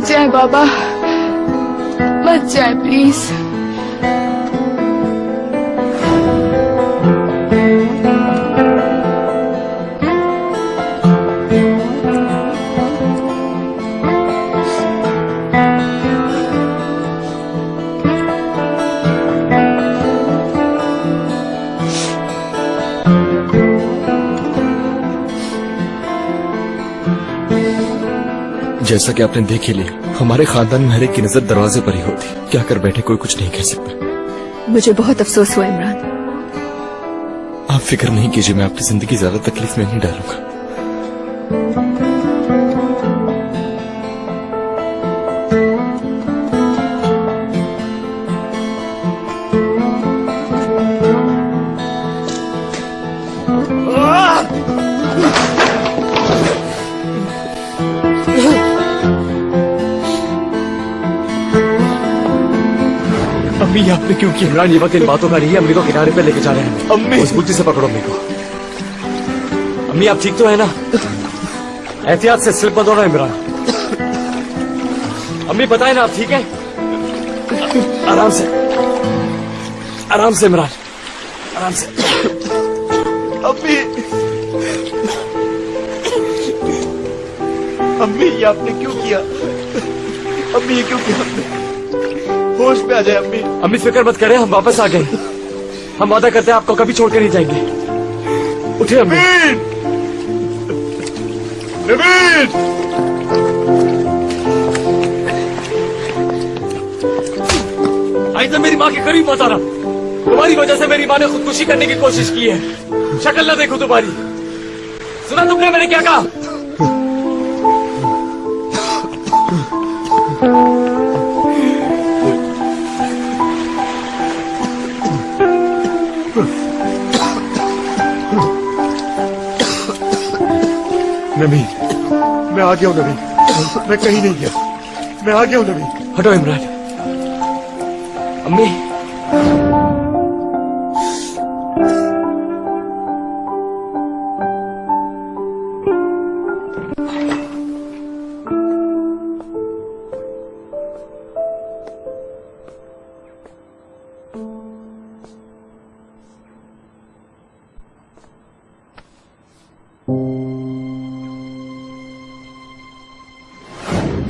मत जाए बाबा, मत जाए प्लीज। जैसा कि आपने देख ही लिया, हमारे खानदान में हर एक की नजर दरवाजे पर ही होती। क्या कर बैठे कोई कुछ नहीं कह सकता। मुझे बहुत अफसोस हुआ इमरान। आप फिक्र नहीं कीजिए, मैं आपकी जिंदगी ज्यादा तकलीफ में नहीं डालूंगा। अम्मी आपने क्यों किया? इमरान ये वक्त इन बातों का नहीं है। अम्मी को किनारे पे लेके जा रहे हैं। अम्मी मजबूती से पकड़ो अम्मी को। अम्मी आप ठीक तो है ना? एहतियात से स्लिप मत होना इमरान। अम्मी बताए ना आप ठीक है? आराम से, आराम से इमरान, आराम से। अम्मी, अम्मी ये आपने क्यों किया? अम्मी ये क्यों किया आपने? होश पे आ जाए अम्मी। अम्मी फिक्र मत करें, हम वापस आ गए। हम वादा करते हैं आपको कभी छोड़कर नहीं जाएंगे। उठिए अम्मी। नवीन! आज तक मेरी माँ के करीब मत आना। तुम्हारी वजह से मेरी माँ ने खुदकुशी करने की कोशिश की है। शक्ल ना देखो तुम्हारी। सुना तुमने मैंने क्या कहा? नवीन, मैं आ गया हूँ नवीन। मैं कहीं नहीं गया, मैं आ गया हूँ नवीन। हटो इमरान। अम्मी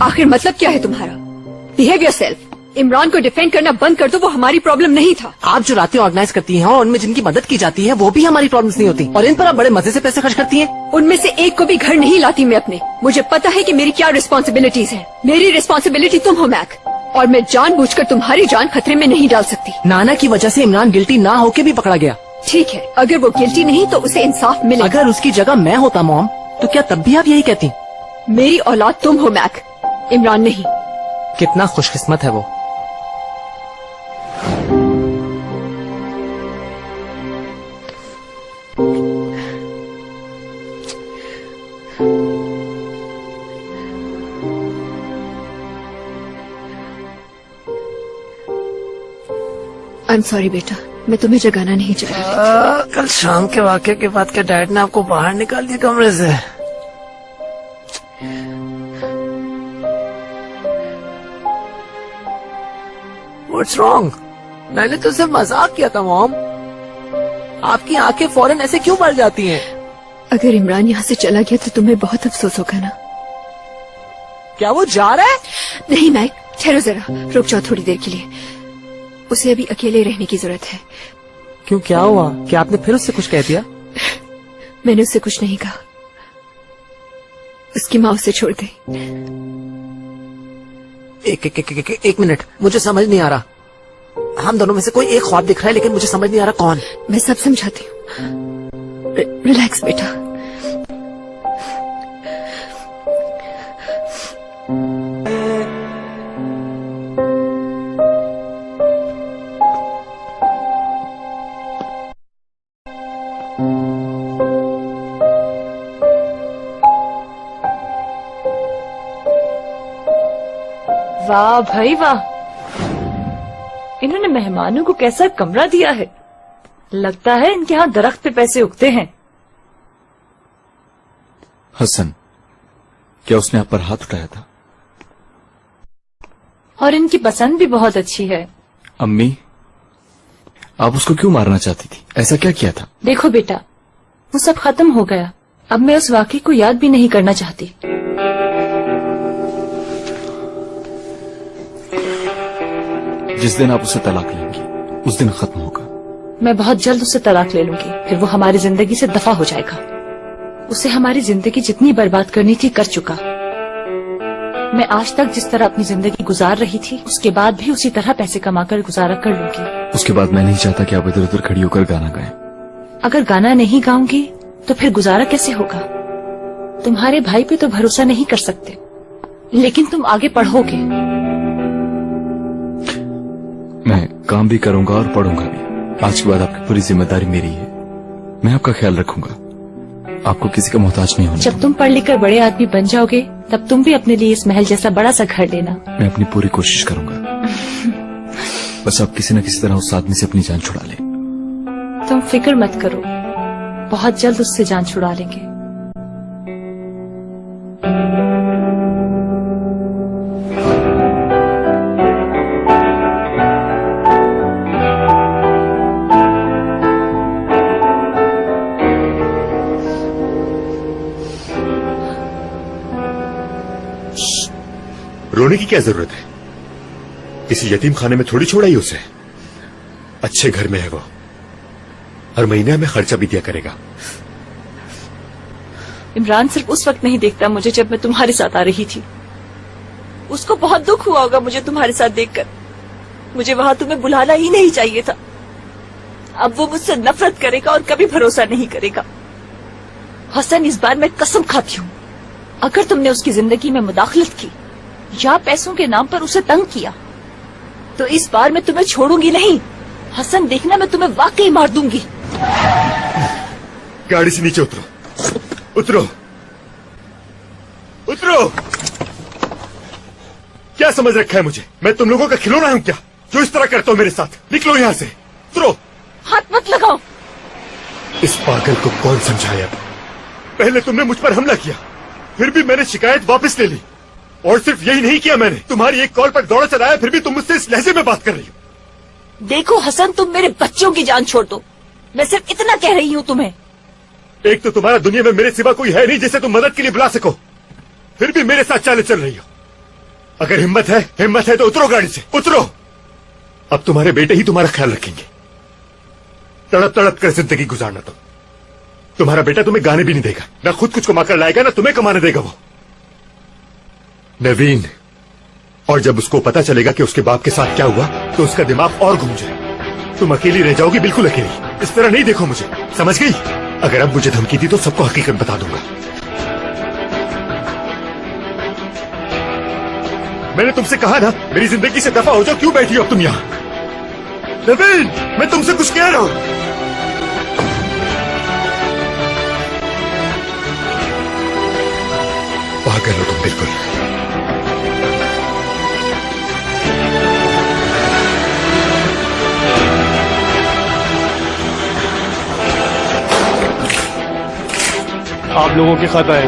आखिर मतलब क्या है तुम्हारा? Behave yourself. इमरान को डिफेंड करना बंद कर दो, वो हमारी प्रॉब्लम नहीं था। आप जो रातें ऑर्गेनाइज करती हैं और उनमें जिनकी मदद की जाती है वो भी हमारी प्रॉब्लम्स नहीं होती, और इन पर आप बड़े मजे से पैसे खर्च करती हैं। उनमें से एक को भी घर नहीं लाती मैं अपने। मुझे पता है कि मेरी क्या रिस्पॉन्सिबिलिटीज हैं। मेरी रिस्पॉन्सिबिलिटी तुम हो मैक, और मैं जानबूझकर तुम्हारी जान खतरे में नहीं डाल सकती। नाना की वजह से इमरान गिल्टी ना होके भी पकड़ा गया। ठीक है, अगर वो गिल्टी नहीं तो उसे इंसाफ मिलेगा। अगर उसकी जगह मैं होता मॉम, तो क्या तब भी आप यही कहती? मेरी औलाद तुम हो मैक, इमरान नहीं। कितना खुशकिस्मत है वो। आई एम सॉरी बेटा, मैं तुम्हें जगाना नहीं चाह रही। कल शाम के वाकये के बाद क्या डैड ने आपको बाहर निकाल दिया कमरे से? What's wrong? मैंने तो सिर्फ मजाक किया था मॉम। आपकी आंखें फौरन ऐसे क्यों भर जाती हैं? अगर इमरान यहाँ से चला गया तो तुम्हें बहुत अफसोस होगा ना। क्या वो जा रहा है? नहीं मैक, ठहरो जरा, रुक जाओ थोड़ी देर के लिए। उसे अभी अकेले रहने की जरूरत है। क्यों, क्या हुआ? क्या आपने फिर उससे कुछ कह दिया? मैंने उससे कुछ नहीं कहा। उसकी माँ उसे छोड़ गई। एक मिनट, मुझे समझ नहीं आ रहा। हम दोनों में से कोई एक ख्वाब दिख रहा है, लेकिन मुझे समझ नहीं आ रहा कौन। मैं सब समझाती हूँ। रिलैक्स बेटा। वाह भाई वाह, इन्होंने मेहमानों को कैसा कमरा दिया है। लगता है इनके यहाँ दरख्त पे पैसे उगते हैं। हसन, क्या उसने आप पर हाथ उठाया था? और इनकी पसंद भी बहुत अच्छी है। अम्मी, आप उसको क्यों मारना चाहती थी? ऐसा क्या किया था? देखो बेटा, वो सब खत्म हो गया। अब मैं उस वाकये को याद भी नहीं करना चाहती। जिस दिन आप उसे तलाक लेंगी उस दिन खत्म होगा। मैं बहुत जल्द उससे तलाक ले लूंगी, फिर वो हमारी जिंदगी से दफा हो जाएगा। उसे हमारी जिंदगी जितनी बर्बाद करनी थी कर चुका। मैं आज तक जिस तरह अपनी जिंदगी गुजार रही थी, उसके बाद भी उसी तरह पैसे कमाकर गुजारा कर लूंगी। उसके बाद मैं नहीं चाहता कि आप इधर उधर खड़ी होकर गाना गाएं। अगर गाना नहीं गाऊंगी तो फिर गुजारा कैसे होगा? तुम्हारे भाई पे तो भरोसा नहीं कर सकते, लेकिन तुम आगे पढ़ोगे। मैं काम भी करूंगा और पढ़ूंगा भी। आज के बाद आपकी पूरी जिम्मेदारी मेरी है। मैं आपका ख्याल रखूंगा। आपको किसी का मोहताज नहीं होना। जब तुम पढ़ लिख कर बड़े आदमी बन जाओगे तब तुम भी अपने लिए इस महल जैसा बड़ा सा घर लेना। मैं अपनी पूरी कोशिश करूंगा। बस आप किसी न किसी तरह उस आदमी से अपनी जान छुड़ा ले। तुम फिक्र मत करो, बहुत जल्द उससे जान छुड़ा लेंगे। रोने की क्या जरूरत है? किसी यतीम खाने में थोड़ी छोड़ा ही उसे। अच्छे घर में है वो, हर महीने हमें खर्चा भी दिया करेगा। इमरान सिर्फ उस वक्त नहीं देखता मुझे जब मैं तुम्हारे साथ आ रही थी। उसको बहुत दुख हुआ होगा मुझे तुम्हारे साथ देखकर। मुझे वहां तुम्हें बुलाना ही नहीं चाहिए था। अब वो मुझसे नफरत करेगा और कभी भरोसा नहीं करेगा। हसन, इस बार मैं कसम खाती हूँ, अगर तुमने उसकी जिंदगी में मुदाखलत की या पैसों के नाम पर उसे तंग किया तो इस बार मैं तुम्हें छोड़ूंगी नहीं। हसन, देखना मैं तुम्हें वाकई मार दूंगी। गाड़ी से नीचे उतरो, उतरो, उतरो। क्या समझ रखा है मुझे? मैं तुम लोगों का खिलौना हूं क्या, जो इस तरह करते हो मेरे साथ? निकलो यहां से, उतरो। हाथ मत लगाओ। इस पागल को कौन समझाया? पहले तुमने मुझ पर हमला किया, फिर भी मैंने शिकायत वापस ले ली। और सिर्फ यही नहीं किया मैंने, तुम्हारी एक कॉल पर दौड़ा चलाया, फिर भी तुम मुझसे इस लहजे में बात कर रही हो। देखो हसन, तुम मेरे बच्चों की जान छोड़ दो। मैं सिर्फ इतना कह रही हूँ तुम्हें। एक तो तुम्हारा दुनिया में मेरे सिवा कोई है नहीं जिसे तुम मदद के लिए बुला सको, फिर भी मेरे साथ चाले चल रही हो। अगर हिम्मत है तो उतरो गाड़ी से, उतरो। अब तुम्हारे बेटे ही तुम्हारा ख्याल रखेंगे। तड़प तड़प कर जिंदगी गुजारना। तुम्हारा बेटा तुम्हें गाने भी नहीं देगा, ना खुद कुछ कमा कर लाएगा, ना तुम्हें कमाने देगा वो नवीन। और जब उसको पता चलेगा कि उसके बाप के साथ क्या हुआ तो उसका दिमाग और घूम जाए। तुम अकेली रह जाओगी, बिल्कुल अकेली। इस तरह नहीं देखो मुझे, समझ गई? अगर अब मुझे धमकी दी तो सबको हकीकत बता दूंगा। मैंने तुमसे कहा ना, मेरी जिंदगी से दफा हो जाओ। क्यों बैठी हो अब तुम यहाँ? नवीन, मैं तुमसे कुछ कह रहा हूं। पागल हो तुम बिल्कुल। आप लोगों के खत आए,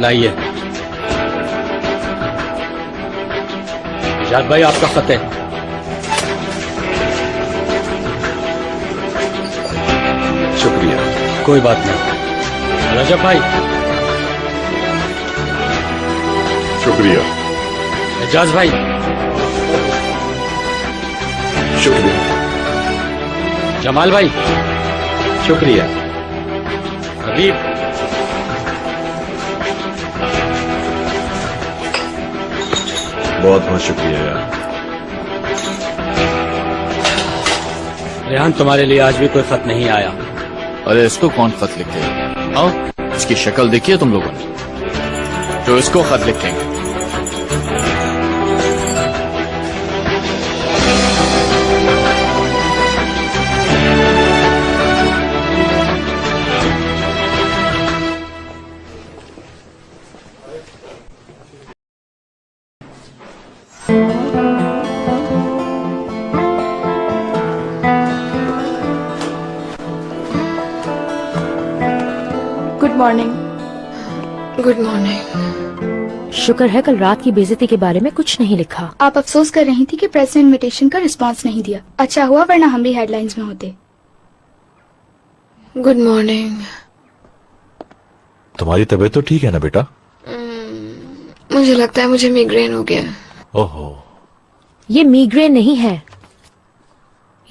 लाइए। इजाद भाई, आपका खत है। शुक्रिया। कोई बात नहीं। रजब भाई। शुक्रिया। एजाज भाई। शुक्रिया। जमाल भाई। शुक्रिया। हबीब। बहुत बहुत शुक्रिया यार। रेहान, तुम्हारे लिए आज भी कोई खत नहीं आया। अरे इसको कौन खत लिखते हैं? आओ, इसकी शक्ल देखिए तुम लोगों ने, जो इसको खत लिखेंगे। Good morning. Good morning. शुक्र है कल रात की बेइज्जती के बारे में कुछ नहीं लिखा। आप अफसोस कर रही थी कि प्रेस ने इनविटेशन का रिस्पांस नहीं दिया। अच्छा हुआ, वरना हम भी हेडलाइंस में होते। Good morning. तुम्हारी तबीयत तो ठीक है ना बेटा? मुझे लगता है मुझे मिग्रेन हो गया। ओहो, ये मीग्रेन नहीं है,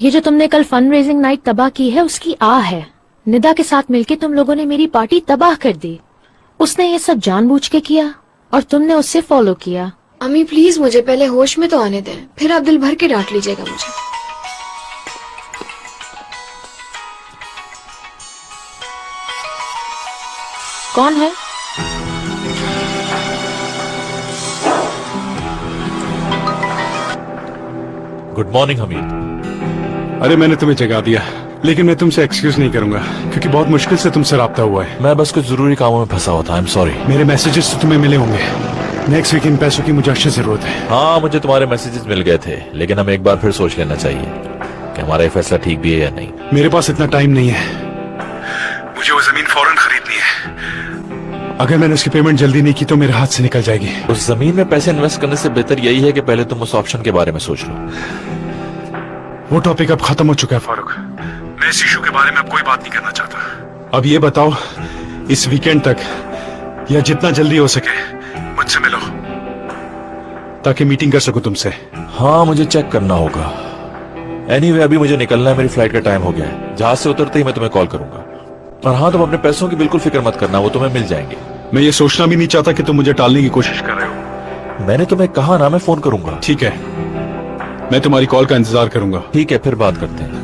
ये जो तुमने कल फंड रेजिंग नाइट तबाह की है उसकी आह है। निदा के साथ मिलके तुम लोगों ने मेरी पार्टी तबाह कर दी। उसने ये सब जानबूझ के किया और तुमने उससे फॉलो किया। अम्मी प्लीज मुझे पहले होश में तो आने दें, फिर आप दिल भर के डांट लीजिएगा मुझे। कौन है? Good morning Hamid. अरे मैंने तुम्हें जगा दिया, लेकिन मैं तुमसे एक्सक्यूज नहीं करूंगा क्योंकि बहुत मुश्किल से तुमसे राब्ता हुआ है। मैं बस कुछ जरूरी कामों में फंसा हुआ था। I am sorry. मेरे मैसेजेस तो तुम्हें मिले होंगे। नेक्स्ट वीक इन पैसों की मुझे अच्छी जरूरत है। हाँ, मुझे तुम्हारे मैसेजेस मिल गए थे, लेकिन हमें एक बार फिर सोच लेना चाहिए कि हमारा ये फैसला ठीक भी है या नहीं। मेरे पास इतना टाइम नहीं है, मुझे वो जमीन फौरन खरीदनी है। अगर मैंने उसकी पेमेंट जल्दी नहीं की तो मेरे हाथ से निकल जाएगी। उस जमीन में पैसे इन्वेस्ट करने से बेहतर यही है कि पहले तुम उस ऑप्शन के बारे में सोच लो। वो टॉपिक अब खत्म हो चुका है फारूक। मैं इस इशू के बारे में अब कोई बात नहीं करना चाहता। अब ये बताओ, इस वीकेंड तक या जितना जल्दी हो सके मुझसे मिलो ताकि मीटिंग कर सकूं तुमसे। हाँ, मुझे चेक करना होगा। एनीवे, अभी मुझे निकलना है, मेरी फ्लाइट का टाइम हो गया है। जहाज से उतरते ही मैं तुम्हें कॉल करूंगा। और हाँ, तुम अपने पैसों की बिल्कुल फिक्र मत करना, वो तुम्हें मिल जाएंगे। मैं ये सोचना भी नहीं चाहता कि तुम मुझे टालने की कोशिश कर रहे हो। मैंने तुम्हें कहा ना, मैं फोन करूंगा। ठीक है, मैं तुम्हारी कॉल का इंतजार करूंगा। ठीक है, फिर बात करते हैं।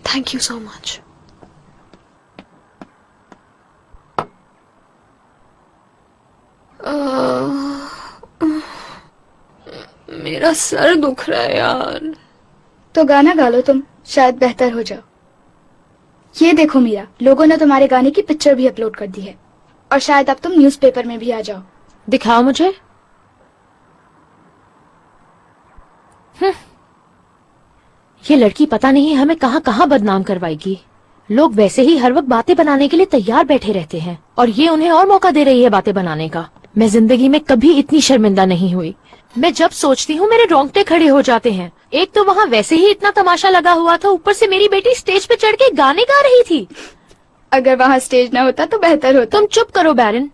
Thank you so much. मेरा सर दुख रहा है यार। तो गाना गा लो तुम, शायद बेहतर हो जाओ। ये देखो मीरा, लोगों ने तुम्हारे गाने की पिक्चर भी अपलोड कर दी है और शायद अब तुम न्यूज़पेपर में भी आ जाओ। दिखाओ मुझे। ये लड़की पता नहीं हमें कहाँ कहाँ बदनाम करवाएगी। लोग वैसे ही हर वक्त बातें बनाने के लिए तैयार बैठे रहते हैं और ये उन्हें और मौका दे रही है बातें बनाने का। मैं जिंदगी में कभी इतनी शर्मिंदा नहीं हुई। मैं जब सोचती हूँ मेरे रोंगटे खड़े हो जाते हैं। एक तो वहाँ वैसे ही इतना तमाशा लगा हुआ था, ऊपर से मेरी बेटी स्टेज पे चढ़ के गाने गा रही थी। अगर वहाँ स्टेज न होता तो बेहतर होता। तुम चुप करो बैरन,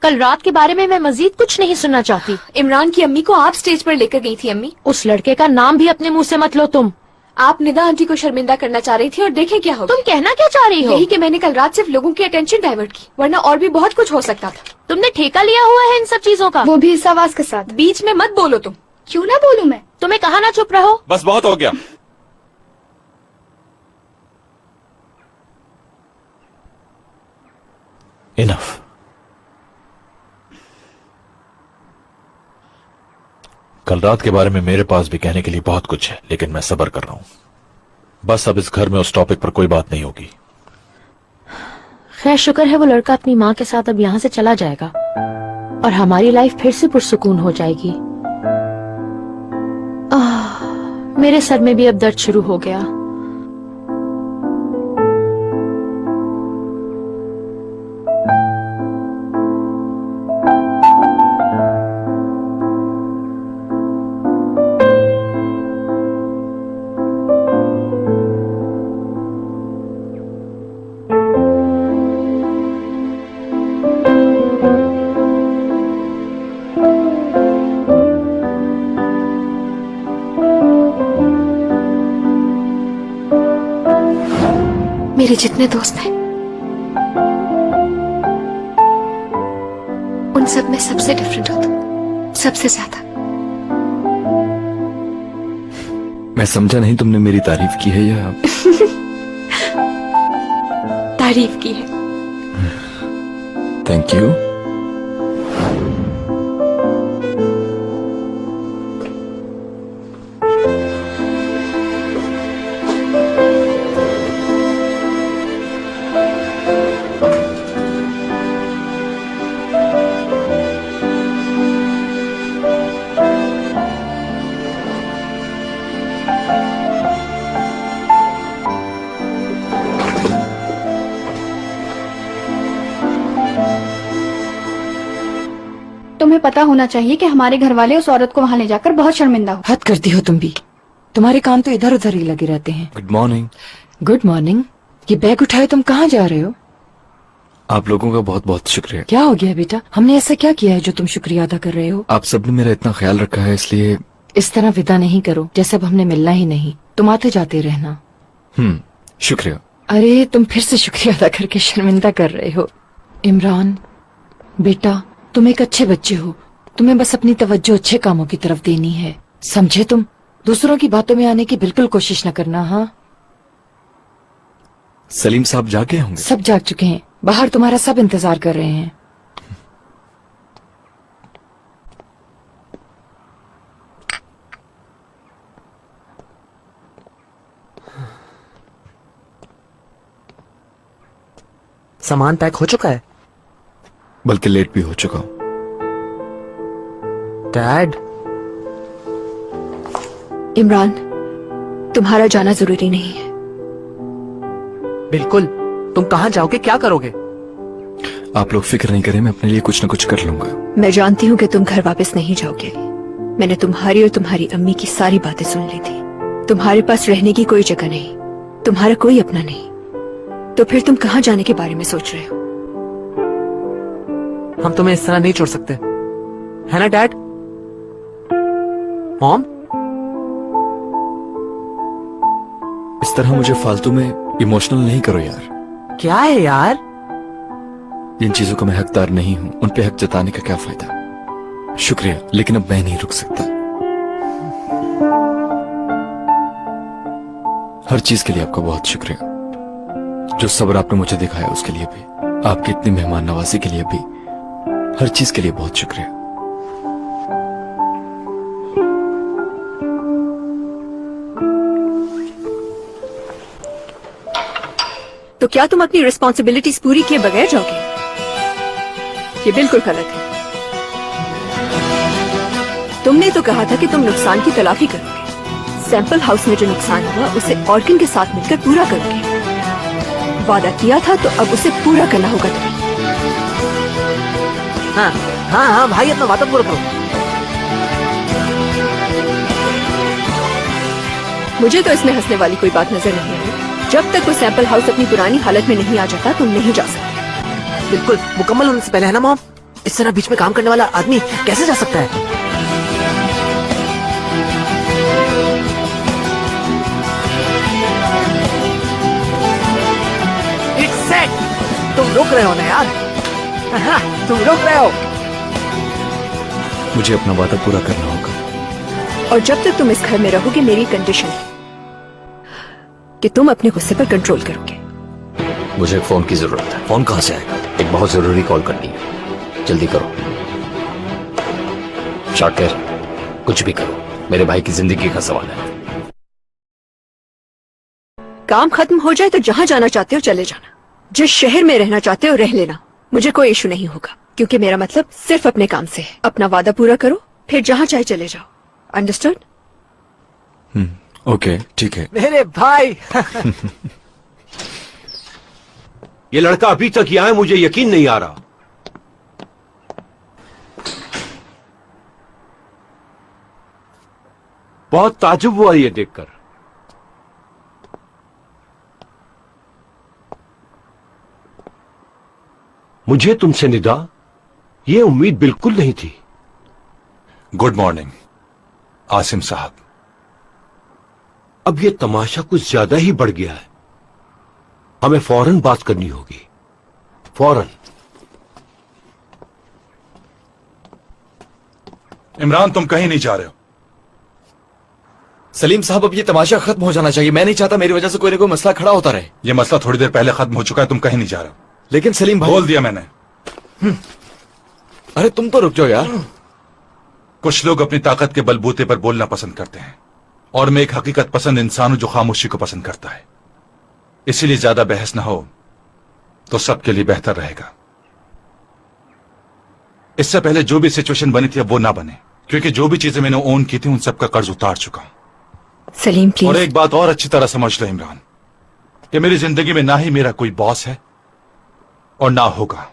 कल रात के बारे में मैं मजीद कुछ नहीं सुनना चाहती। इमरान की अम्मी को आप स्टेज पर लेकर गई थी अम्मी। उस लड़के का नाम भी अपने मुंह से मत लो तुम। आप निदा आंटी को शर्मिंदा करना चाह रही थी और देखे क्या हो। तुम कहना क्या चाह रही हो? यही कि मैंने कल रात सिर्फ लोगों की अटेंशन डाइवर्ट की, वरना और भी बहुत कुछ हो सकता था। तुमने ठेका लिया हुआ है इन सब चीजों का। वो भी इस आवाज के साथ। बीच में मत बोलो तुम। क्यों ना बोलूं मैं? तुम्हें कहा ना चुप रहो। बस बहुत हो गया। इनफ। कल रात के बारे में मेरे पास भी कहने के लिए बहुत कुछ है, लेकिन मैं सब्र कर रहा हूं। बस अब इस घर में उस टॉपिक पर कोई बात नहीं होगी। खैर शुक्र है वो लड़का अपनी माँ के साथ अब यहाँ से चला जाएगा और हमारी लाइफ फिर से पुरसुकून हो जाएगी। मेरे सर में भी अब दर्द शुरू हो गया। मेरे जितने दोस्त हैं उन सब में सबसे डिफरेंट हो तुम, सबसे ज्यादा। मैं समझा नहीं, तुमने मेरी तारीफ की है या तारीफ की है। Thank you. तुम्हें पता होना चाहिए कि हमारे घर वाले उस औरत को वहाँ ले जाकर बहुत शर्मिंदा हो। हद करती हो तुम भी। तुम्हारे काम तो इधर उधर ही लगे रहते हैं। Good morning. Good morning. ये बैग उठाए तुम कहाँ जा रहे हो? आप लोगों का बहुत बहुत शुक्रिया। क्या हो गया बेटा? हमने ऐसा क्या किया है जो तुम शुक्रिया अदा कर रहे हो? आप सबने मेरा इतना ख्याल रखा है, इसलिए। इस तरह विदा नहीं करो जैसे अब हमने मिलना ही नहीं। तुम आते जाते रहना। शुक्रिया। अरे तुम फिर से शुक्रिया अदा करके शर्मिंदा कर रहे हो। इमरान बेटा, तुम एक अच्छे बच्चे हो। तुम्हें बस अपनी तवज्जो अच्छे कामों की तरफ देनी है, समझे? तुम दूसरों की बातों में आने की बिल्कुल कोशिश न करना। हाँ, सलीम साहब जागे होंगे? सब जाग चुके हैं, बाहर तुम्हारा सब इंतजार कर रहे हैं। सामान पैक हो चुका है? बल्कि लेट भी हो चुका हूं। डैड। इमरान, तुम्हारा जाना जरूरी नहीं है। बिल्कुल। तुम कहाँ जाओगे, क्या करोगे? आप लोग फिक्र नहीं करें, मैं अपने लिए कुछ न कुछ कर लूंगा। मैं जानती हूँ कि तुम घर वापस नहीं जाओगे। मैंने तुम्हारी और तुम्हारी अम्मी की सारी बातें सुन ली थी। तुम्हारे पास रहने की कोई जगह नहीं, तुम्हारा कोई अपना नहीं, तो फिर तुम कहाँ जाने के बारे में सोच रहे हो? हम तुम्हें इस तरह नहीं छोड़ सकते, है ना डैड? मॉम? इस तरह मुझे फालतू में इमोशनल नहीं करो यार। क्या है यार? जिन चीजों का मैं हकदार नहीं हूं उन पे हक जताने का क्या फायदा। शुक्रिया, लेकिन अब मैं नहीं रुक सकता। हर चीज के लिए आपका बहुत शुक्रिया। जो सब्र आपने मुझे दिखाया उसके लिए भी, आपकी इतनी मेहमान नवाजी के लिए भी, हर चीज के लिए बहुत शुक्रिया। तो क्या तुम अपनी रिस्पॉन्सिबिलिटीज पूरी किए बगैर जाओगे? ये बिल्कुल गलत है। तुमने तो कहा था कि तुम नुकसान की तलाफी करोगे। सैंपल हाउस में जो नुकसान हुआ उसे ऑर्किन के साथ मिलकर पूरा करोगे। वादा किया था तो अब उसे पूरा करना होगा तुम्हें। हाँ हाँ हाँ भाई, अपना वादा पूरा करो। मुझे तो इसमें हंसने वाली कोई बात नजर नहीं आई। जब तक वो सैंपल हाउस अपनी पुरानी हालत में नहीं आ जाता तुम नहीं जा सकते। बिल्कुल मुकम्मल होने से पहले, है ना मॉम? इस तरह बीच में काम करने वाला आदमी कैसे जा सकता है? It's set! तुम रोक रहे हो ना यार? हाँ, तुम रोक रहे हो। मुझे अपना वादा पूरा करना होगा। और जब तक तुम इस घर में रहोगे मेरी कंडीशन है कि तुम अपने गुस्से पर कंट्रोल करोगे। मुझे एक फोन की जरूरत है। फोन कहाँ से आएगा? एक बहुत जरूरी कॉल करनी है, जल्दी करो। शाकिर, कुछ भी करो, मेरे भाई की जिंदगी का सवाल है। काम खत्म हो जाए तो जहाँ जाना चाहते हो चले जाना, जिस शहर में रहना चाहते हो रह लेना, मुझे कोई इशू नहीं होगा, क्योंकि मेरा मतलब सिर्फ अपने काम से है। अपना वादा पूरा करो, फिर जहाँ चाहे चले जाओ। अंडरस्टूड? ओके, ठीक है। मेरे भाई। ये लड़का अभी तक यहाँ है, मुझे यकीन नहीं आ रहा। बहुत ताजुब हुआ ये देखकर। मुझे तुमसे निदा ये उम्मीद बिल्कुल नहीं थी। गुड मॉर्निंग आसिम साहब। अब ये तमाशा कुछ ज्यादा ही बढ़ गया है। हमें फौरन बात करनी होगी, फौरन। इमरान, तुम कहीं नहीं जा रहे हो। सलीम साहब, अब ये तमाशा खत्म हो जाना चाहिए। मैं नहीं चाहता मेरी वजह से कोई ना कोई मसला खड़ा होता रहे। ये मसला थोड़ी देर पहले खत्म हो चुका है, तुम कहीं नहीं जा रहे हो। लेकिन सलीम भाई, बोल दिया मैंने। अरे तुम तो रुक जाओ यार। कुछ लोग अपनी ताकत के बलबूते पर बोलना पसंद करते हैं, और मैं एक हकीकत पसंद इंसान हूं जो खामोशी को पसंद करता है। इसीलिए ज्यादा बहस ना हो तो सबके लिए बेहतर रहेगा। इससे पहले जो भी सिचुएशन बनी थी अब वो ना बने, क्योंकि जो भी चीजें मैंने ओन की थी उन सबका कर्ज उतार चुका हूं। सलीम प्लीज। और एक बात और अच्छी तरह समझ लो इमरान, कि मेरी जिंदगी में ना ही मेरा कोई बॉस है और ना होगा।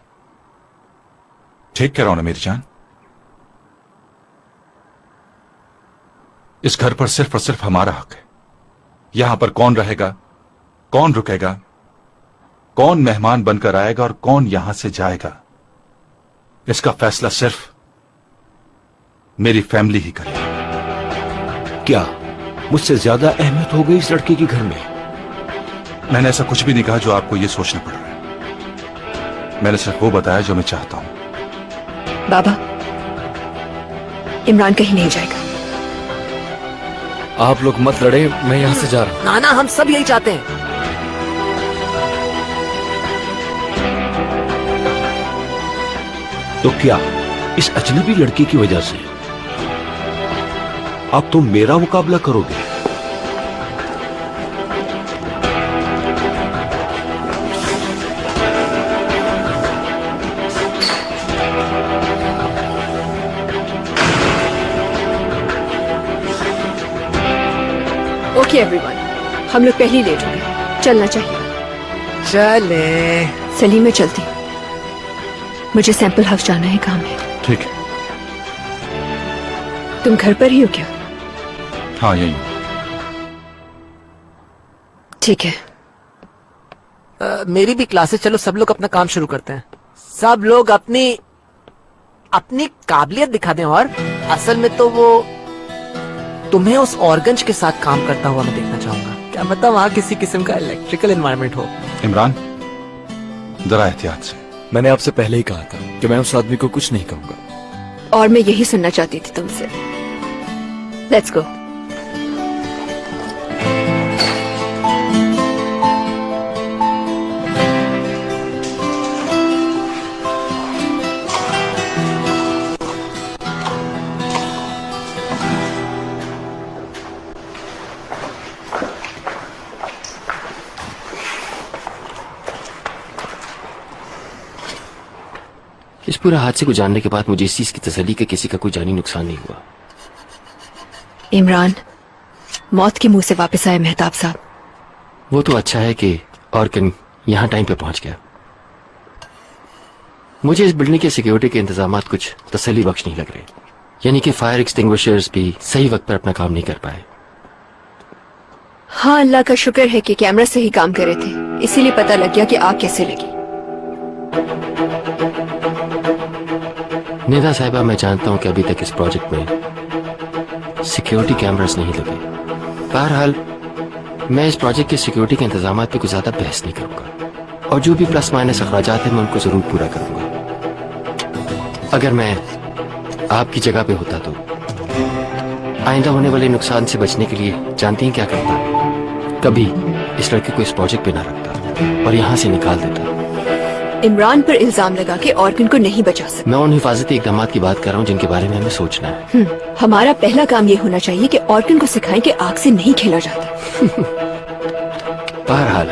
ठीक कह रहा हूं ना मेरी जान? इस घर पर सिर्फ और सिर्फ हमारा हक है। यहां पर कौन रहेगा, कौन रुकेगा, कौन मेहमान बनकर आएगा और कौन यहां से जाएगा, इसका फैसला सिर्फ मेरी फैमिली ही करेगी। क्या मुझसे ज्यादा अहमियत हो गई इस लड़के की घर में? मैंने ऐसा कुछ भी नहीं कहा जो आपको यह सोचना पड़ रहा है। मैंने सिर्फ वो बताया जो मैं चाहता हूं। बाबा, इमरान कहीं नहीं जाएगा। आप लोग मत लड़े, मैं यहाँ से जा रहा हूँ। नाना, हम सब यही चाहते हैं। तो क्या इस अजनबी लड़की की वजह से अब तुम मेरा मुकाबला करोगे? ओके एवरीवन, हम लोग पहले ही लेट हो गए, चलना चाहिए। चले। सलीम, मैं चलती हूँ, मुझे सैंपल हाउस जाना है, काम है। ठीक है। तुम घर पर ही हो क्या? हाँ, यही। ठीक है। मेरी भी क्लासेस, चलो सब लोग अपना काम शुरू करते हैं। सब लोग अपनी अपनी काबिलियत दिखा दें। और असल में तो वो तुम्हें उस ऑर्गन के साथ काम करता हुआ मैं देखना चाहूंगा। क्या पता वहाँ किसी किस्म का इलेक्ट्रिकल एनवायरनमेंट हो। इमरान, जरा एहतियात से। मैंने आपसे पहले ही कहा था कि मैं उस आदमी को कुछ नहीं कहूंगा। और मैं यही सुनना चाहती थी तुमसे। Let's go. इस पूरे हादसे को जानने के बाद मुझे इस चीज की तसल्ली कि किसी का कोई जानी नुकसान नहीं हुआ। इमरान मौत के मुंह से वापस आए मेहताब साहब। वो तो अच्छा है कि ऑर्गन यहाँ टाइम पे पहुंच गया। मुझे इस बिल्डिंग के सिक्योरिटी के इंतजाम कुछ तसल्ली बख्श नहीं लग रहे, यानी कि फायर एक्सटिंग्विशर्स भी सही वक्त पर अपना काम नहीं कर पाए। हाँ, अल्लाह का शुक्र है कि कैमरा से ही काम कर रहे थे, इसीलिए पता लग गया कि आग कैसे लगी। निदा साहिबा, मैं जानता हूं कि अभी तक इस प्रोजेक्ट में सिक्योरिटी कैमरास नहीं लगे। बहरहाल मैं इस प्रोजेक्ट के सिक्योरिटी के इंतजाम पे कुछ ज्यादा बहस नहीं करूंगा, और जो भी प्लस माइनस अखराजात हैं मैं उनको जरूर पूरा करूंगा। अगर मैं आपकी जगह पे होता तो आइंदा होने वाले नुकसान से बचने के लिए जानती हैं क्या करता? कभी इस लड़के को इस प्रोजेक्ट पे ना रखता और यहाँ से निकाल देता। इमरान पर इल्जाम लगा के ऑर्गन को नहीं बचा सकता। मैं उन हिफाजती इकदाम की बात कर रहा हूँ जिनके बारे में हमें सोचना है। हमारा पहला काम ये होना चाहिए कि ऑर्गन को सिखाएं कि आग से नहीं खेला जाता। बहरहाल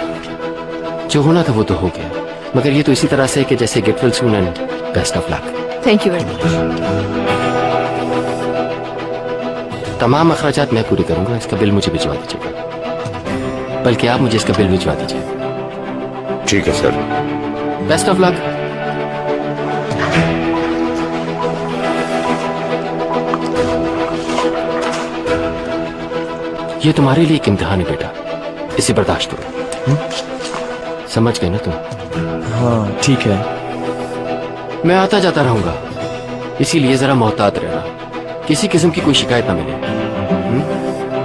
जो होना था वो तो हो गया, मगर ये तो इसी तरह से कि जैसे get well soon and best of luck. Thank you very much. तमाम अखराजात मैं पूरी करूंगा, इसका बिल मुझे भिजवा दीजिएगा, बल्कि आप मुझे इसका बिल भिजवा दीजिए। ठीक है सर। Best of luck. ये तुम्हारे लिए एक इम्तिहान है बेटा, इसे बर्दाश्त करो। समझ गए ना तुम? हाँ ठीक है। मैं आता जाता रहूंगा, इसीलिए जरा मोहतात रहना, किसी किस्म की कोई शिकायत ना मिले।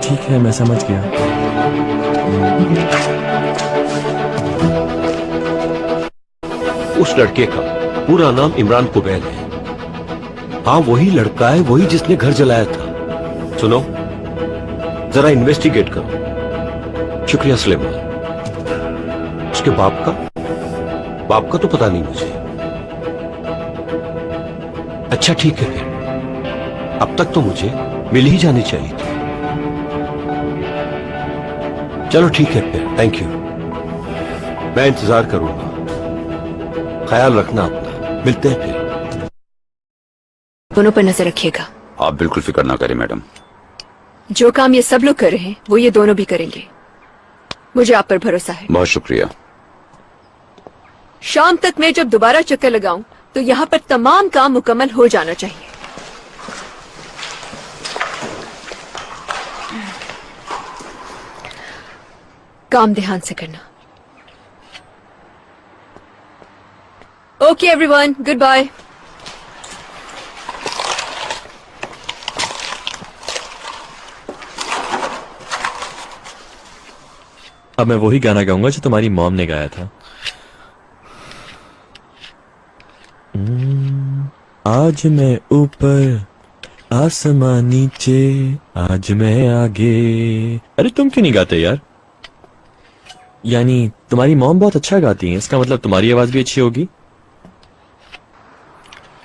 ठीक है, मैं समझ गया। उस लड़के का पूरा नाम इमरान कुबैल है। हाँ, वही लड़का है, वही जिसने घर जलाया था। सुनो, जरा इन्वेस्टिगेट करो। शुक्रिया सुलेमान। उसके बाप का तो पता नहीं मुझे। अच्छा ठीक है, फिर अब तक तो मुझे मिल ही जानी चाहिए थी। चलो ठीक है फिर, थैंक यू। मैं इंतजार करूंगा। ख्याल रखना अपना, मिलते हैं फिर। दोनों पर नजर रखिएगा। आप बिल्कुल फिक्र ना करें मैडम। जो काम ये सब लोग कर रहे हैं वो ये दोनों भी करेंगे। मुझे आप पर भरोसा है। बहुत शुक्रिया। शाम तक मैं जब दोबारा चक्कर लगाऊं तो यहाँ पर तमाम काम मुकम्मल हो जाना चाहिए। काम ध्यान से करना। Okay everyone, goodbye. अब मैं वही गाना गाऊंगा जो तुम्हारी मॉम ने गाया था। आज मैं ऊपर आसमां नीचे, आज मैं आगे। अरे तुम क्यों नहीं गाते यार? यानी तुम्हारी मॉम बहुत अच्छा गाती हैं, इसका मतलब तुम्हारी आवाज भी अच्छी होगी।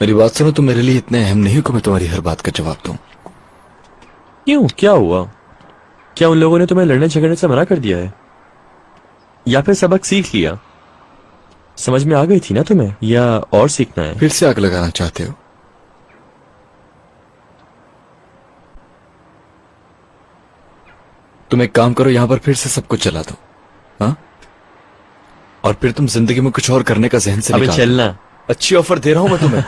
मेरी बात सुनो, तुम मेरे लिए इतने अहम नहीं हो कि मैं तुम्हारी हर बात का जवाब दूं। क्यों, क्या हुआ? क्या उन लोगों ने तुम्हें लड़ने झगड़ने से मना कर दिया है, या फिर सबक सीख लिया? समझ में आ गई थी ना तुम्हें, या और सीखना है? फिर से आग लगाना चाहते हो? तुम एक काम करो, यहां पर फिर से सब कुछ चला दो, हाँ? और फिर तुम जिंदगी में कुछ और करने का जहन से निकाल। चलना। अच्छी ऑफर दे रहा हूं मैं तुम्हें।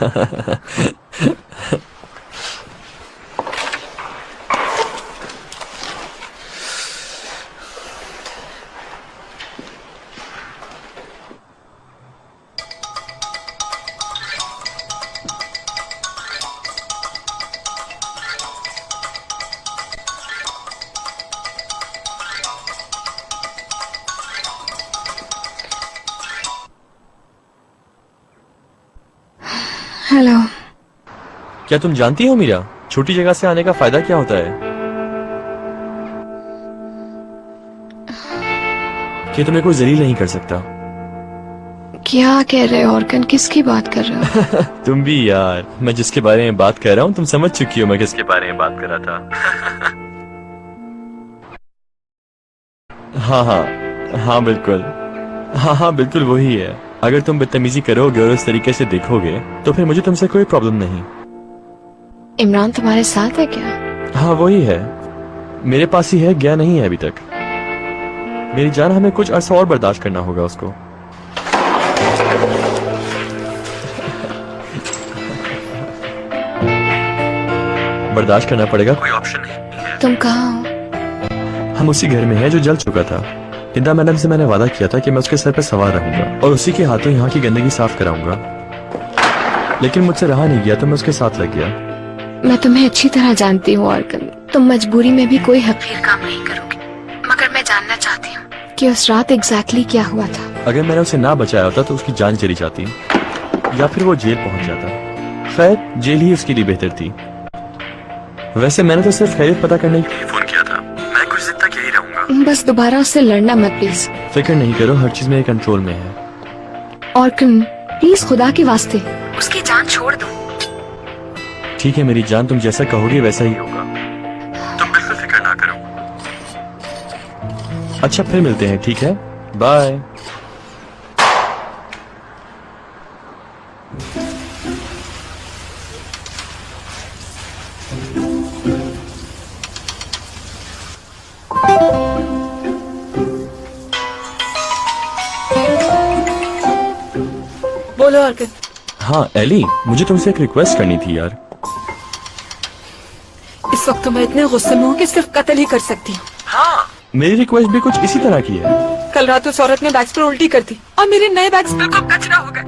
हेलो। क्या तुम जानती हो मीरा, छोटी जगह से आने का फायदा क्या होता है? कि तुम्हें कोई जलील नहीं कर सकता। क्या कह रहे हो ऑर्गन, किसकी बात कर रहे हो? तुम भी यार, मैं जिसके बारे में बात कर रहा हूँ तुम समझ चुकी हो मैं किसके बारे में बात कर रहा था। हाँ हाँ हाँ बिल्कुल, हाँ हाँ बिल्कुल वही है। अगर तुम बदतमीजी करोगे और उस तरीके से देखोगे तो फिर मुझे तुमसे कोई प्रॉब्लम नहीं। इमरान तुम्हारे साथ है क्या? हाँ वही है, मेरे पास ही है, गया नहीं है अभी तक। मेरी जान, हमें कुछ अर्सा और बर्दाश्त करना होगा उसको। बर्दाश्त करना पड़ेगा, कोई ऑप्शन नहीं। तुम कहाँ हो? हम उसी घर में हैं जो जल चुका था। हिंदा मैडम से मैंने वादा किया था कि मैं उसके सर पे सवार रहूंगा और उसी के हाथों यहाँ की गंदगी साफ कराऊंगा, लेकिन मुझसे रहा नहीं गया तो मैं उसके साथ लग गया। मैं तुम्हें अच्छी तरह जानती हूँ ऑर्गन, तुम मजबूरी में भी कोई हकीर काम नहीं करोगे, मगर मैं जानना चाहती हूँ कि उस रात एग्जैक्टली क्या हुआ था। अगर मैंने उसे ना बचाया होता तो उसकी जान चली जाती या फिर वो जेल पहुंच जाता। खैर, जेल ही उसके लिए बेहतर थी। वैसे मैंने तो सिर्फ खैरियत पता करने के लिए फोन किया था। मैं कुछ दिन तक यही रहूंगा। बस दोबारा उससे लड़ना मत प्लीज। फिक्र नहीं करो, हर चीज मेरे कंट्रोल में है। ऑर्गन प्लीज, खुदा के वास्ते उसकी जान छोड़ दो। ठीक है मेरी जान, तुम जैसा कहोगे वैसा ही होगा। तुम बिल्कुल फिक्र ना करो। अच्छा फिर मिलते हैं, ठीक है, बाय। बोलो ऑर्गन। हाँ एली, मुझे तुमसे एक रिक्वेस्ट करनी थी यार। इस वक्त तो मैं इतने गुस्से में हूँ कि सिर्फ कत्ल ही कर सकती हूँ। हाँ, मेरी रिक्वेस्ट भी कुछ इसी तरह की है। कल रात उस औरत ने बैग्स पर उल्टी कर दी और मेरे नए बैग्स बिल्कुल कचरा हो गए।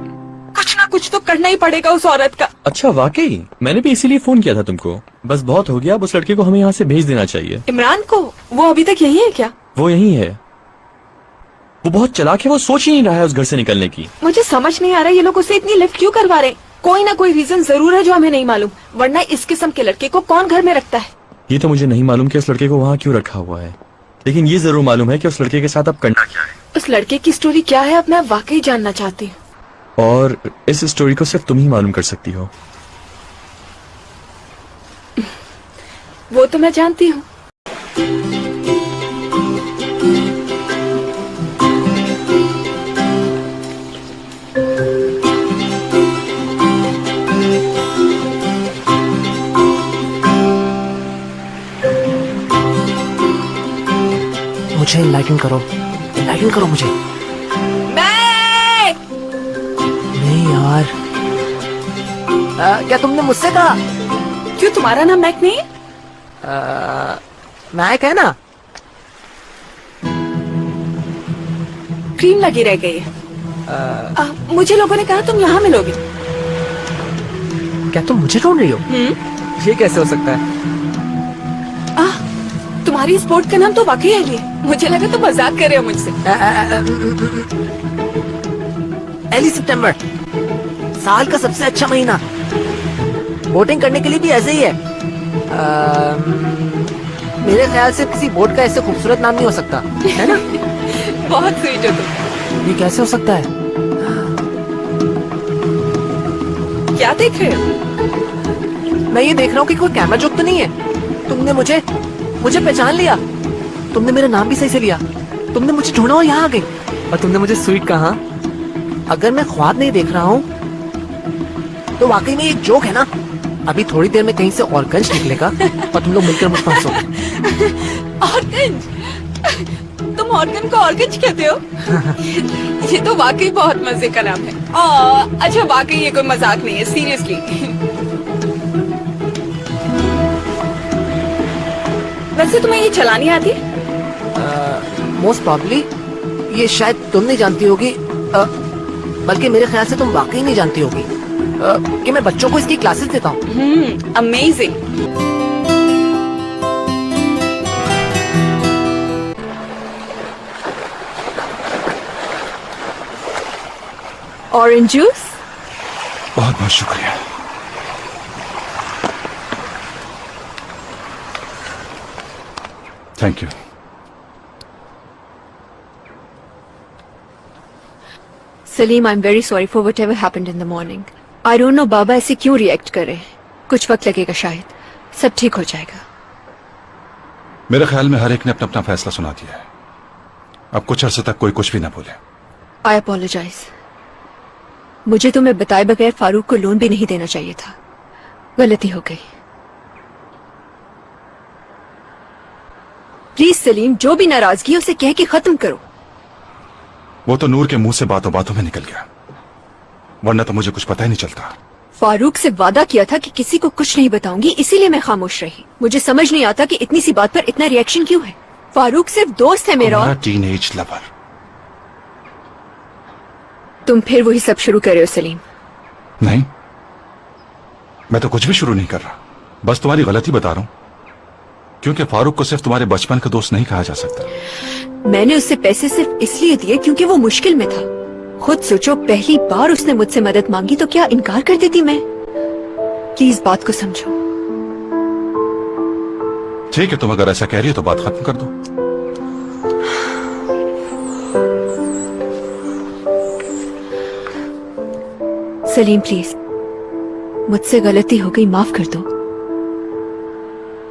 कुछ ना कुछ तो करना ही पड़ेगा उस औरत का। अच्छा वाकई, मैंने भी इसीलिए फोन किया था तुमको। बस बहुत हो गया, अब उस लड़के को हमें यहाँ से भेज देना चाहिए। इमरान को? वो अभी तक यही है क्या? वो यही है। वो बहुत चालाक है, वो सोच ही नहीं रहा है उस घर से निकलने की। मुझे समझ नहीं आ रहा ये लोग उसे इतनी लिफ्ट क्यों करवा रहे। कोई ना कोई रीजन जरूर है जो हमें नहीं मालूम, वरना इस किस्म के लड़के को कौन घर में रखता है। ये तो मुझे नहीं मालूम कि उस लड़के को वहाँ क्यों रखा हुआ है, लेकिन ये जरूर मालूम है कि उस लड़के के साथ अब करना क्या है। उस लड़के की स्टोरी क्या है, अब मैं वाकई जानना चाहती हूँ। और इस स्टोरी को सिर्फ तुम ही मालूम कर सकती हो। वो तो मैं जानती हूँ। मुझे इनलाइटन करो, इनलाइटन करो मुझे। नहीं यार, क्या तुमने मुझसे कहा? क्यों, तुम्हारा नाम मैक नहीं है? मैक है ना। क्रीम लगी रह गई है। मुझे लोगों ने कहा तुम यहाँ मिलोगे। क्या तुम मुझे ढूंढ रही हो? ये कैसे हो सकता है? तुम्हारी इस बोर्ड का नाम तो वाकई है लिए। मुझे लगा तुम मजाक कर रहे हो मुझसे। एली सितंबर, साल का सबसे अच्छा महीना। वोटिंग करने के लिए भी ऐसे ही है। मेरे ख्याल से किसी बोर्ड का ऐसे खूबसूरत नाम नहीं हो सकता, है ना? बहुत स्वीट हो तुम। ये कैसे हो सकता है? क्या देख रहे हो? मैं ये देख रहा हूँ कि कोई कैमरा जोक तो नहीं है। तुमने मुझे पहचान लिया। तुमने मेरा नाम भी सही से लिया। तुमने मुझे ढूंढा और यहाँ आ गई। और तुमने मुझे स्वीट कहा। अगर मैं ख्वाब नहीं देख रहा हूँ तो वाकई में ये जोक है ना। अभी थोड़ी देर में कहीं से ऑर्गन्स निकलेगा और तुम लोग मिलकर मुझ पर हंसोगे। ऑर्गन्स? तुम ऑर्गन को ऑर्गन्स कहते हो? ये तो वाकई बहुत मजे का नाम है। अच्छा वाकई ये कोई मजाक नहीं है, सीरियसली। वैसे तुम्हें ये चलानी आती है? मोस्ट प्रॉब्ली ये शायद तुम नहीं जानती होगी, बल्कि मेरे ख्याल से तुम वाकई नहीं जानती होगी कि मैं बच्चों को इसकी क्लासेस देता हूँ। अमेजिंग। Orange juice? बहुत बहुत शुक्रिया। Thank you. Salim, I am very sorry for whatever happened in the morning. I don't know बाबा ऐसे क्यों रिएक्ट कर रहे हैं। कुछ वक्त लगेगा, शायद सब ठीक हो जाएगा। मेरे ख्याल में हर एक ने अपना अपना फैसला सुना दिया है। अब कुछ अर्से तक कोई कुछ भी ना बोले। आई अपोलोजाइज। मुझे तुम्हें बताए बगैर फारूक को लोन भी नहीं देना चाहिए था। गलती हो गई। प्लीज सलीम, जो भी नाराजगी है उसे कह के खत्म करो। वो तो नूर के मुंह से बातों बातों में निकल गया, वरना तो मुझे कुछ पता ही नहीं चलता। फारूक से वादा किया था कि किसी को कुछ नहीं बताऊंगी, इसीलिए मैं खामोश रही। मुझे समझ नहीं आता कि इतनी सी बात पर इतना रिएक्शन क्यों है। फारूक सिर्फ दोस्त है मेरा। Teenage lover. तुम फिर वही सब शुरू कर रहे हो सलीम। नहीं, मैं तो कुछ भी शुरू नहीं कर रहा, बस तुम्हारी गलती बता रहा हूं। क्योंकि फारूक को सिर्फ तुम्हारे बचपन का दोस्त नहीं कहा जा सकता। मैंने उससे पैसे सिर्फ इसलिए दिए क्योंकि वो मुश्किल में था। खुद सोचो, पहली बार उसने मुझसे मदद मांगी तो क्या इनकार कर देती मैं? प्लीज बात को समझो। ठीक है, तुम अगर ऐसा कह रही हो तो बात खत्म कर दो। सलीम प्लीज, मुझसे गलती हो गई, माफ कर दो।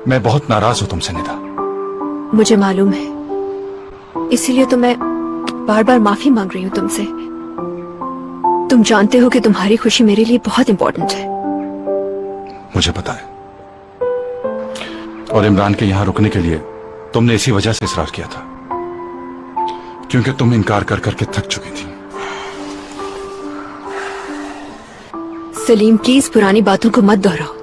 मैं बहुत नाराज हूं तुमसे निदा। मुझे मालूम है, इसीलिए तो मैं बार बार माफी मांग रही हूँ तुमसे। तुम जानते हो कि तुम्हारी खुशी मेरे लिए बहुत इंपॉर्टेंट है। मुझे पता है, और इमरान के यहां रुकने के लिए तुमने इसी वजह से इसरार किया था, क्योंकि तुम इनकार कर करके थक चुकी थी। सलीम प्लीज पुरानी बातों को मत दोहराओ।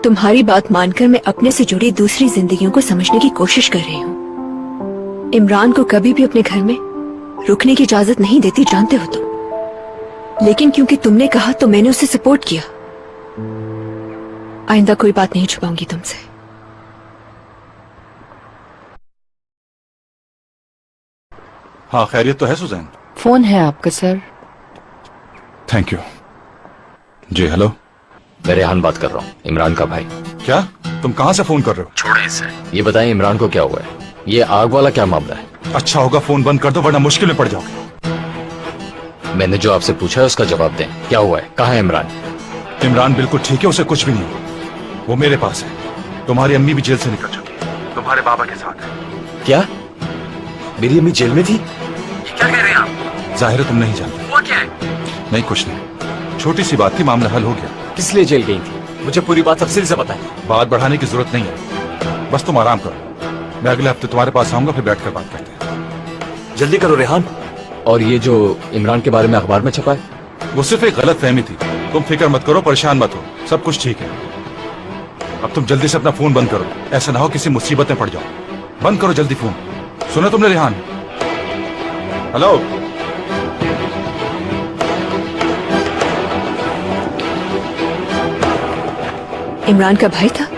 तुम्हारी बात मानकर मैं अपने से जुड़ी दूसरी जिंदगियों को समझने की कोशिश कर रही हूँ। इमरान को कभी भी अपने घर में रुकने की इजाजत नहीं देती, जानते हो तुम। लेकिन क्योंकि तुमने कहा तो मैंने उसे सपोर्ट किया। आइंदा कोई बात नहीं छुपाऊंगी तुमसे। हाँ, खैरियत तो है सुजैन? फोन है आपका सर। Thank you. जी हेलो, मैं रेहान बात कर रहा हूँ, इमरान का भाई। क्या तुम कहाँ से फोन कर रहे हो? छोड़े इसे। ये बताएं इमरान को क्या हुआ है? ये आग वाला क्या मामला है? अच्छा होगा फोन बंद कर दो, वरना मुश्किल में पड़ जाओगे। मैंने जो आपसे पूछा है उसका जवाब दें। क्या हुआ है? कहाँ है इमरान? इमरान बिल्कुल ठीक है, उसे कुछ भी नहीं हुआ। वो मेरे पास है। तुम्हारी अम्मी भी जेल से निकल चुकी, तुम्हारे बाबा के साथ है। क्या? मेरी अम्मी जेल में थी? क्या कह रहे हैं आप? जाहिर है तुम नहीं जानते। वो क्या है? नहीं, कुछ नहीं, छोटी सी बात थी, मामला हल हो गया। किस लिए जेल गई थी? मुझे पूरी बात तफसील से बताएं। बात बढ़ाने की जरूरत नहीं है, बस तुम आराम करो। मैं अगले हफ्ते तुम्हारे पास आऊंगा, फिर बैठकर बात करते हैं। जल्दी करो रेहान। और ये जो इमरान के बारे में अखबार में छपा है, वो सिर्फ एक गलत फहमी थी। तुम फिक्र मत करो, परेशान मत हो, सब कुछ ठीक है। अब तुम जल्दी से अपना फोन बंद करो, ऐसा ना हो किसी मुसीबत में पड़ जाओ। बंद करो जल्दी फोन। सुना तुमने रेहान? हेलो। इमरान का भाई था?